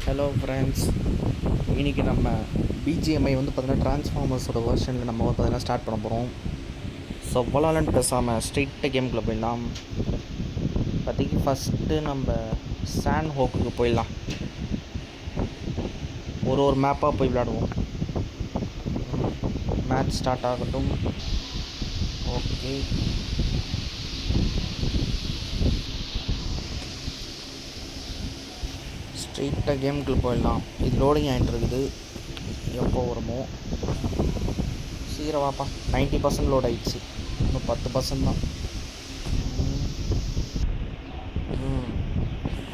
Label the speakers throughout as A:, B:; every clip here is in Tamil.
A: ஹலோ ஃப்ரெண்ட்ஸ், இன்றைக்கி நம்ம பிஜிஎம்ஐ வந்து பார்த்தீங்கன்னா ட்ரான்ஸ்ஃபார்மர்ஸோட வெர்ஷனில் நம்ம பார்த்தீங்கன்னா ஸ்டார்ட் பண்ண போகிறோம். ஸோ வளாலண்ட் பேசாமல் ஸ்ட்ரெயிட்டாக கேமுக்குள்ளே போயிடலாம். இப்போதைக்கு ஃபஸ்ட்டு நம்ம சான் ஹோக்குக்கு போயிடலாம். ஒரு மேப்பாக போய் விளையாடுவோம். மேட்ச் ஸ்டார்ட் ஆகட்டும். ஓகே, ஸ்ட்ரெயிட்டாக கேமுக்குள்ளே போயிடலாம். இது லோடிங் ஆகிட்டு இருக்குது. எப்போ வருமோ சீக்கிரம் வாப்பா. 90% லோட் ஆகிடுச்சு. இன்னும் 10% தான்.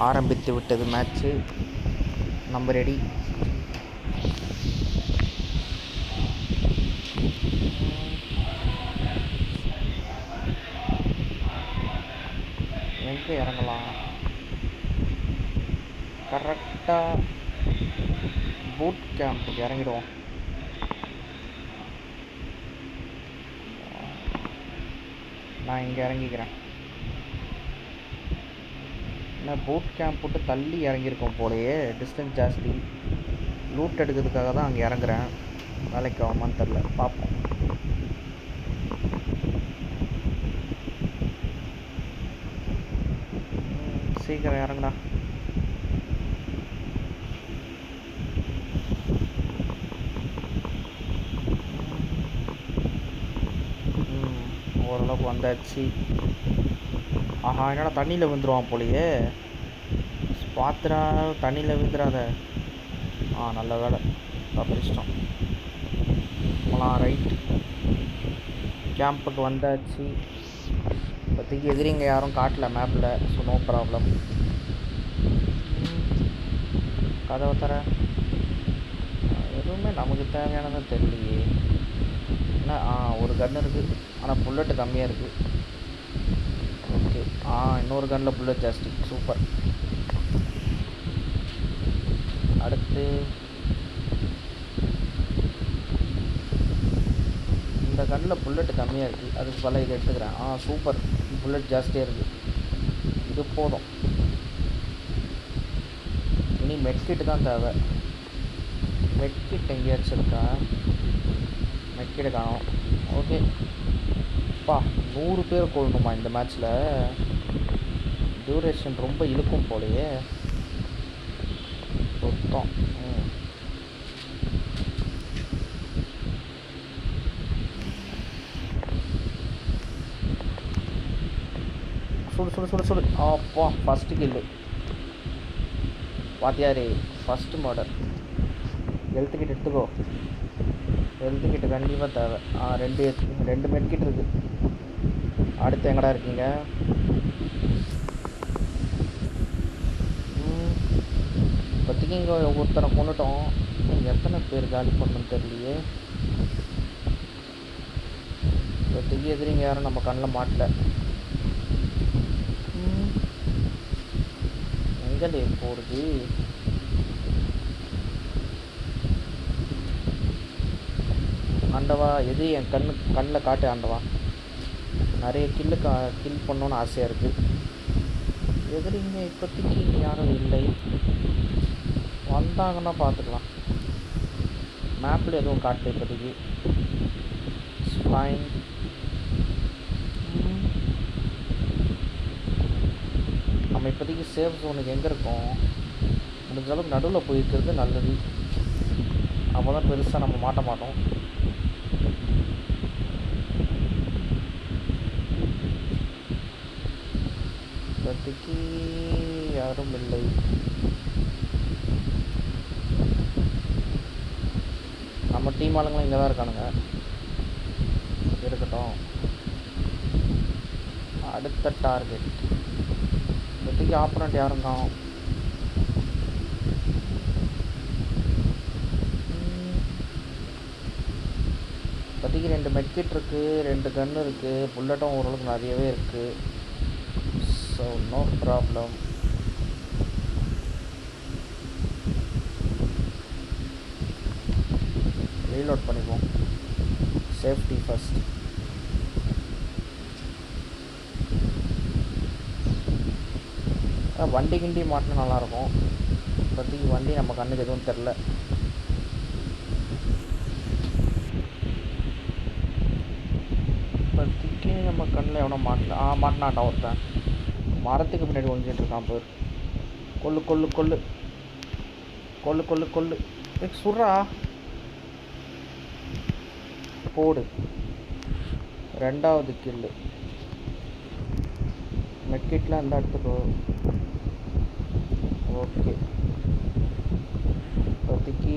A: ஆரம்பித்து விட்டது மேட்ச்சு. நம்ம ரெடி. எங்கே இறங்கலாம்? கரெக்டாக பூட் கேம்புக்கு இறங்கிடுவோம். நான் இங்கே இறங்கிக்கிறேன். ஏன்னா பூட் கேம்ப் விட்டு தள்ளி இறங்கியிருக்கோம் போலையே. டிஸ்டன்ஸ் ஜாஸ்தி. லூட் எடுக்கிறதுக்காக தான் அங்கே இறங்குறேன். வேலைக்கு ஆகுமான்னு தெரில, பார்ப்போம். சீக்கிரம் இறங்குடா. ஓரளவுக்கு வந்தாச்சு. ஆஹா, என்னடா தண்ணியில் விழுந்துருவான் போலையே. பார்த்துடா, தண்ணியில் விழுந்துடாத. நல்ல வேலை, தப்பிச்சிட்டோம். ரைட், கேம்புக்கு வந்தாச்சு. இப்போதைக்கு எதிரிங்க யாரும் காட்டல மேப்பில். So no problem. கதவை தர எதுவுமே நமக்கு தேவையானதும் தெரியலையே. என்ன ஒரு கன் இருக்குது, ஆனால் புல்லட்டு கம்மியாக இருக்குது. ஓகே, இன்னொரு கன்னில் புல்லட் ஜாஸ்தி. சூப்பர். அடுத்து இந்த கன்னில் புல்லட்டு கம்மியாக இருக்குது, அதுக்கு பல இதை எடுத்துக்கிறேன். சூப்பர், புல்லட் ஜாஸ்தியாக இருக்குது. இது போதும். இனி மெட்கிட்டு தான் தேவை. மெட்கிட் எங்கேயாச்சும் இருக்கா? மெட்கிட்ட காணும். ஓகே பா, 100 பேர் கொள்ளணுமா இந்த மேட்ச்சில்? டியூரேஷன் ரொம்ப இழுக்கும் போலையே. சுத்தம். சுடு சுடு சுடு சுடு. அப்பா, ஃபஸ்ட்டு கில்லு. பாத்தியாரே, ஃபஸ்ட்டு மாடல். ஹெல்த்து கிட்ட எடுத்துக்கோ. ஹெல்த்து கிட்ட கண்டிப்பாக தேவை. ரெண்டு மெட்கிட் இருக்குது. அடுத்து எங்கடா இருக்கீங்க? இப்போதைக்கு இங்கே ஒருத்தனை கொண்டுட்டோம். எத்தனை பேர் காலி பண்ணணும்னு தெரியலையே. இப்போதைக்கு எதிரிங்க யாரும் நம்ம கண்ணில் மாட்டல. எங்கே போகிறது? ஆண்டவா, எது என் கண்ணில் காட்டு ஆண்டவா. நிறைய கில் பண்ணணுன்னு ஆசையாக இருக்குது. எதிரிங்க இப்போதைக்கு யாரும் இல்லை. வந்தாங்கன்னா பார்த்துக்கலாம். மேப்பில் எதுவும் காட்டல இப்போதைக்கு. ஃபைன். நம்ம இப்போதைக்கு சேஃப் ஜோனுக்கு எங்கே இருக்கோம்? முடிஞ்ச அளவுக்கு நடுவில் போயிருக்கிறது நல்லது. அப்போ தான் பெருசாக நம்ம மாட்ட மாட்டோம். இப்போதைக்கு யாரும் இல்லை. நம்ம டீம் ஆளுங்களும் இங்கே தான் இருக்கானுங்க. இருக்கட்டும். அடுத்த டார்கெட். இப்போதைக்கு ஆப்போனண்ட் யாரும் காணும். இப்போதைக்கு 2 மெட்கிட் இருக்குது, 2 கன்று இருக்குது, புல்லட்டும் ஓரளவுக்கு நிறையவே இருக்குது. So no problem. ரீலோட் பண்ணிப்போம். Safety first. வண்டி கிண்டி மாட்டினா நல்லாயிருக்கும். இப்போதைக்கு வண்டி நம்ம கண்ணுக்கு எதுவும் தெரில. இப்போதைக்கு நம்ம கண்ணில் எவனோ மாட்டல. மாட்டினான்டா ஒருத்தன். மரத்துக்கு பின்னாடி ஒழிஞ்சிட்டு இருக்கான் பேர். கொல்லு கொல்லு கொல்லு கொல்லு கொல்லு கொல்லு. சுட்றா போடு. 2வது கில்லு. மெட்கிட்லாம் இருந்தால் எடுத்துக்கோ. ஓகே, இப்போதைக்கு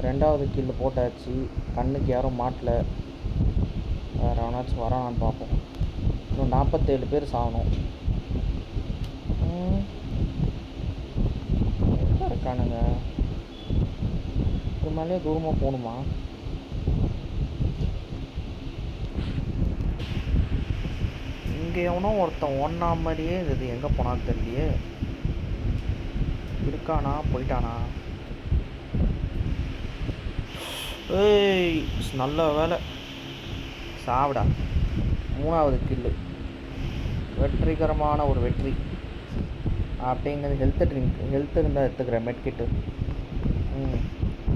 A: 2வது கில்லு போட்டாச்சு. கண்ணுக்கு யாரும் மாட்டல. வேறு எவனாச்சும் வரானான்னு பார்ப்போம். இன்னும் 47 பேர் சாகணும். எங்கே இருக்கானுங்க? இது மேலே தூரமாக போகணுமா? இங்கே எவனோ ஒருத்தன் ஒன்றா மாதிரியே இது எங்கே போனான்னு தெரியலையே. இருக்கானா போயிட்டானா? ஏய், நல்ல வேலை சாவிடா. 3வது கில்லு. வெற்றிகரமான ஒரு வெற்றி. அப்படிங்கிறது ஹெல்த் இருந்தால் எடுத்துக்கிறேன். மெட்கிட்டு.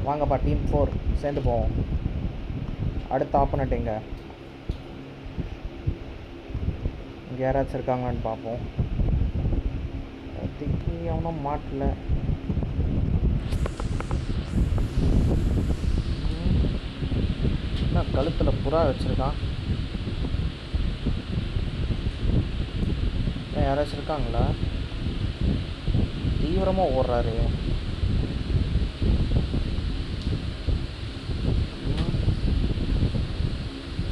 A: வாங்கப்பா டீம் 4 சேர்ந்து போவோம். அடுத்த ஆப்பனட் இங்கே யாராச்சும் இருக்காங்களான்னு பார்ப்போம். அதுக்கு அவனும் மாட்டல. என்ன கழுத்தில் புறா வச்சுருக்கான்? யாராச்சும் இருக்காங்களா? தீவிரமாக ஓடுறாரு.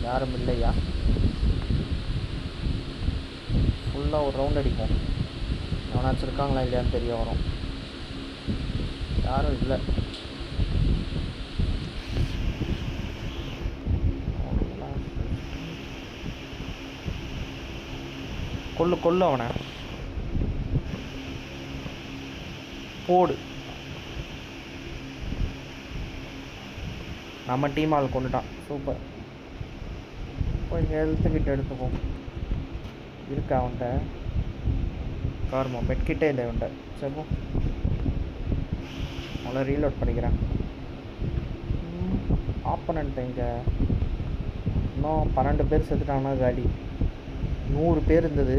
A: யாரும் இல்லையா? ஃபுல்லாக ஒரு ரவுண்ட் அடிப்போம். எவனாச்சும் இருக்காங்களா இல்லையான்னு தெரிய வரும். யாரும் இல்லை. கொல்லு கொல்லு அவனை. போடு. நம்ம டீம் ஆள் கொண்டுட்டான். சூப்பர். போய் ஹெல்த்துக்கிட்ட எடுத்துப்போம். இருக்கா அவன்கிட்ட? கார்மோ மெட்கிட்டே இல்லை அவன்கிட்ட. சரி, அவளை ரீலோட் பண்ணிக்கிறேன். ஆப்பனண்ட் இங்கே இன்னும் 12 பேர் செத்துட்டாங்கன்னா காலி. 100 பேர் இருந்தது.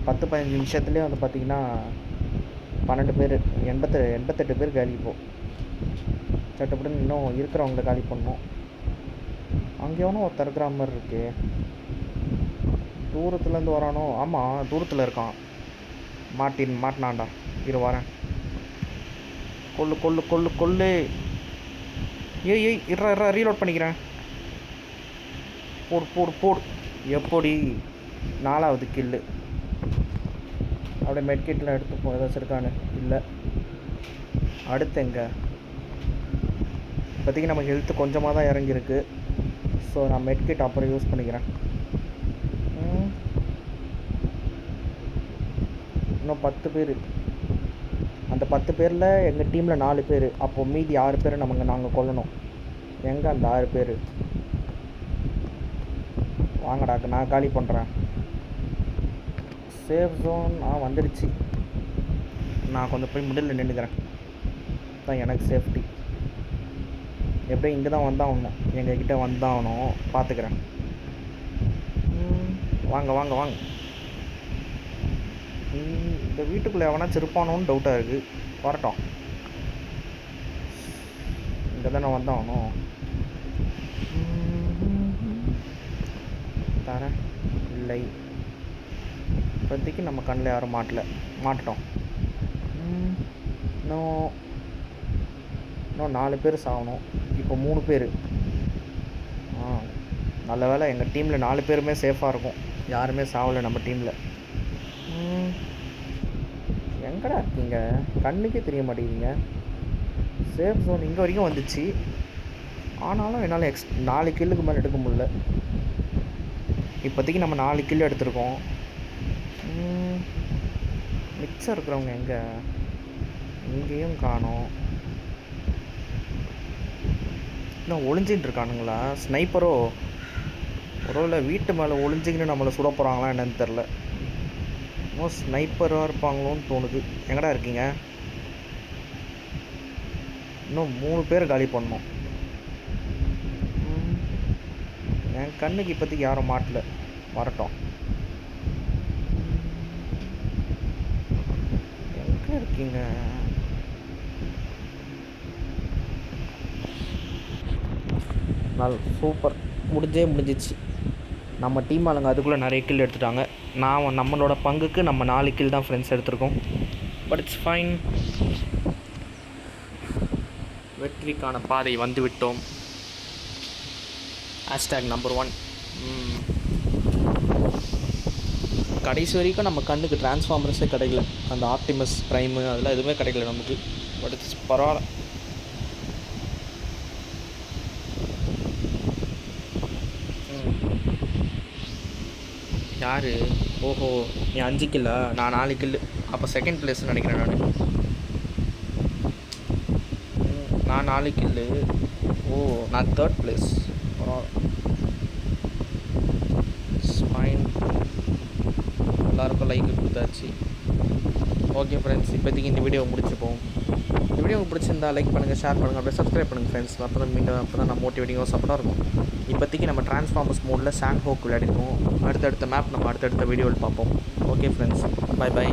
A: 10-15 நிமிஷத்துலேயே வந்து பார்த்திங்கன்னா 12 பேர், 88 பேர் காலி. இப்போது சட்டப்பட்டு இன்னும் இருக்கிறவங்கள காலி பண்ணணும். அங்கேயோனும் ஒருத்தர் இருக்கிற மாதிரி இருக்கு. தூரத்துலேருந்து வரானோ? ஆமாம், தூரத்தில் இருக்கான். மாட்டினான்டா. வரேன். கொல்லு கொல்லு கொல்லு கொல்லு. ஏய் இறா ரீலோட் பண்ணிக்கிறேன். போடு போடு போடு. எப்படி? 4வது கில்லு. அப்படியே மெட்கிட்லாம் எடுத்துப்போம். ஏதாச்சும் இருக்கானு? இல்லை. அடுத்து எங்கே? இப்போதைக்கு நம்ம ஹெல்த்து கொஞ்சமாக தான் இறங்கியிருக்கு. ஸோ நான் மெட்கிட் அப்புறம் யூஸ் பண்ணிக்கிறேன். இன்னும் 10 பேர். அந்த 10 பேரில் எங்கள் டீமில் 4 பேர். அப்போது மீதி 6 பேரை நாங்கள் கொல்லணும். எங்கே அந்த 6 பேர்? வாங்கடா, நான் காலி பண்ணுறேன். சேஃப் ஜோன் வந்துடுச்சு. நான் கொஞ்சம் போய் மிடில் நின்றுக்கிறேன். தான் எனக்கு சேஃப்டி. எப்படியும் இங்கே தான் வந்தாகணும். எங்ககிட்ட வந்தாகணும். பார்த்துக்கிறேன். வாங்க வாங்க வாங்க. இந்த வீட்டுக்குள்ளே எவனாச்சும் இருப்பானோன்னு டவுட்டாக இருக்குது. வரட்டும். இங்கே தானே வந்தாகணும். தரேன். இல்லை, இப்போதைக்கு நம்ம கண்ணில் யாரும் மாட்டுட்டோம். இன்னும் 4 பேர் சாகணும். இப்போ 3 பேர். நல்ல வேலை எங்கள் டீமில் 4 பேருமே சேஃபாக இருக்கும். யாருமே சாகலை நம்ம டீமில். எங்கடா இருக்கீங்க? கண்ணுக்கே தெரிய மாட்டேங்கிறீங்க. சேஃப் ஜோன் இங்கே வரைக்கும் வந்துச்சு. ஆனாலும் என்னால் 4 கில்லுக்கு மேலே எடுக்க முடியல. இப்போதைக்கு நம்ம 4 கில்லு எடுத்திருக்கோம். மிச்சம் இருக்கிறவங்க எங்கே? இங்கேயும் காணோம். இன்னும் ஒளிஞ்சின்னு இருக்கானுங்களா? ஸ்னைப்பரோ? ஒருவேளை வீட்டு மேலே ஒளிஞ்சிக்கின்னு நம்மளை சுட போகிறாங்களா என்னன்னு தெரில. இன்னும் ஸ்னைப்பராக இருப்பாங்களோன்னு தோணுது. எங்கடா இருக்கீங்க? இன்னும் 3 பேர் காலி பண்ணணும். என் கண்ணுக்கு இப்போதைக்கு யாரும் மாட்டல, வரட்டும். எங்கே இருக்கீங்க? சூப்பர், முடிஞ்சிச்சு. நம்ம டீம் ஆளுங்க அதுக்குள்ளே நிறைய கில் எடுத்துட்டாங்க. நம்மளோட பங்குக்கு நம்ம 4 கில் தான் ஃப்ரெண்ட்ஸ் எடுத்திருக்கோம். But it's fine. வெற்றிக்கான பாதை வந்து விட்டோம். #நம்பர் 1. கடைசி வரைக்கும் நம்ம கண்ணுக்கு டிரான்ஸ்ஃபார்மர்ஸே கிடைக்கல. அந்த ஆப்டிமஸ் ப்ரைமு அதெல்லாம் எதுவுமே கிடைக்கல நமக்கு. பட் இட்ஸ் பரவாயில்ல. யார்? ஓஹோ, நீ 5 கில்லா, நான் 4 கில்லு. அப்போ செகண்ட் பிளேஸ்ன்னு நினைக்கிறேன். நான் 4 கில்லு. ஓ, நான் 3rd பிளேஸ். ஃபைன். எல்லாருக்கும் லைக் கொடுத்தாச்சு. ஓகே ஃப்ரெண்ட்ஸ், இப்போதைக்கு இந்த வீடியோ முடிச்சுப்போம். இந்த வீடியோ உங்களுக்கு பிடிச்சிருந்தா லைக் பண்ணுங்கள், ஷேர் பண்ணுங்கள், அப்படியே சப்ஸ்கிரைப் பண்ணுங்கள் ஃப்ரெண்ட்ஸ். அப்போ தான் நான் மோட்டிவேட்டிங்காக சப்போர்ட்டாக இருக்கும். இப்போதைக்கு நம்ம டிரான்ஸ்ஃபார்மர்ஸ் மோடில் சாண்ட் ஹோக் விளையாடிருக்கோம். அடுத்தடுத்த மேப் நம்ம அடுத்தடுத்த வீடியோவில் பார்ப்போம். Okay friends, by.